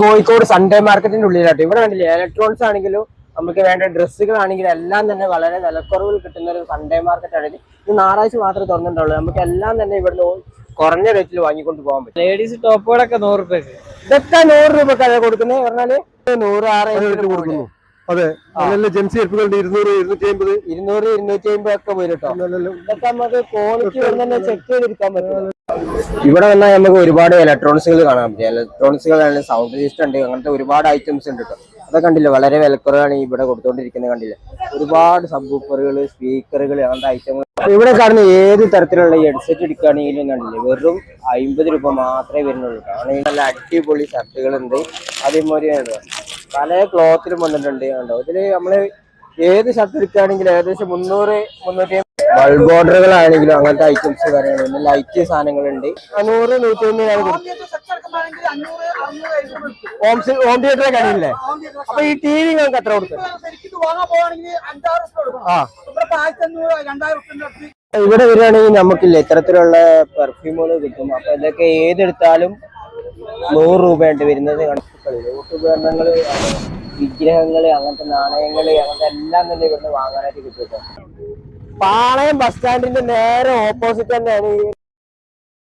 Kozhikode Sunday മാർക്കറ്റിന്റെ ഉള്ളിലായിട്ട് ഇവിടെ കണ്ടില്ലേ, ഇലക്ട്രോണിക്സ് ആണെങ്കിലും നമുക്ക് വേണ്ട ഡ്രസ്സുകളാണെങ്കിലും എല്ലാം തന്നെ വളരെ വിലക്കുറവിൽ കിട്ടുന്ന ഒരു സൺഡേ മാർക്കറ്റ് ആണ്. ഇത് ഞായറാഴ്ച മാത്രമേ തുറന്നിട്ടുള്ളൂ. നമുക്ക് എല്ലാം തന്നെ ഇവിടുന്ന് കുറഞ്ഞ റേറ്റിൽ വാങ്ങിക്കൊണ്ട് പോകാൻ പറ്റും. ലേഡീസ് ടോപ്പുകളൊക്കെ 100 രൂപയ്ക്ക്. ഇതൊക്കെ 100 രൂപക്ക് അതെ കൊടുക്കുന്നത് പറഞ്ഞാല് 100 600 കൊടുക്കുന്നു. അതെ, ജെൻസി ചെരുപ്പുകളുണ്ട് 200 250 200 250 ഒക്കെ വരും കേട്ടോ. ഇതൊക്കെ നമുക്ക് ക്വാളിറ്റി തന്നെ ചെക്ക് ചെയ്തെടുക്കാൻ പറ്റും. ഇവിടെ വന്നാൽ നമുക്ക് ഒരുപാട് ഇലക്ട്രോണിക്സുകൾ കാണാൻ പറ്റും. ഇലക്ട്രോണിക്സുകൾ സൗണ്ട് സിസ്റ്റം ഉണ്ട്, അങ്ങനത്തെ ഒരുപാട് ഐറ്റംസ് ഉണ്ട് കേട്ടോ. അതൊക്കെ കണ്ടില്ല, വളരെ വിലക്കുറവാണ് ഇവിടെ കൊടുത്തോണ്ടിരിക്കുന്നത്. കണ്ടില്ല, ഒരുപാട് സബ്വൂഫറുകൾ, സ്പീക്കറുകൾ, അങ്ങനത്തെ ഐറ്റങ്ങൾ. ഇവിടെ കാണുന്ന ഏത് തരത്തിലുള്ള ഹെഡ്സെറ്റ് എടുക്കുകയാണെങ്കിലും കണ്ടില്ലേ, വെറും 50 രൂപ മാത്രമേ വരുന്നുള്ളൂ. കാരണം നല്ല അടിപൊളി ഷർട്ടുകളുണ്ട്, അതേമാതിരി പല ക്ലോത്തിലും വന്നിട്ടുണ്ട്. കണ്ടോ, ഇതില് നമ്മള് ഏത് ഷർട്ട് എടുക്കുകയാണെങ്കിലും ഏകദേശം 300 350. ബൾബ് ഓർഡറുകളാണെങ്കിലും അങ്ങനത്തെ ഐറ്റംസ് കാര്യങ്ങളുണ്ട്, ലൈറ്റ് സാധനങ്ങളുണ്ട്. 100 150 ഹോം തിയേറ്ററെ കഴിയില്ലേ. അപ്പൊ ഈ ടി വി നിങ്ങൾക്ക് എത്ര കൊടുക്കും? ഇവിടെ വരികയാണെങ്കിൽ നമുക്കില്ല ഇത്തരത്തിലുള്ള പെർഫ്യൂമുകൾ കിട്ടും. അപ്പൊ ഇതൊക്കെ ഏതെടുത്താലും 100 രൂപയുണ്ട് വരുന്നത്. കണക്കുകൾ, ഉപകരണങ്ങൾ, വിഗ്രഹങ്ങള്, അങ്ങനത്തെ നാണയങ്ങള്, അങ്ങനത്തെ എല്ലാം തന്നെ ഇവിടുന്ന് വാങ്ങാനായിട്ട് കിട്ടും. പാളയം ബസ് സ്റ്റാൻഡിന്റെ നേരെ ഓപ്പോസിറ്റ് തന്നെയാണ് ഈ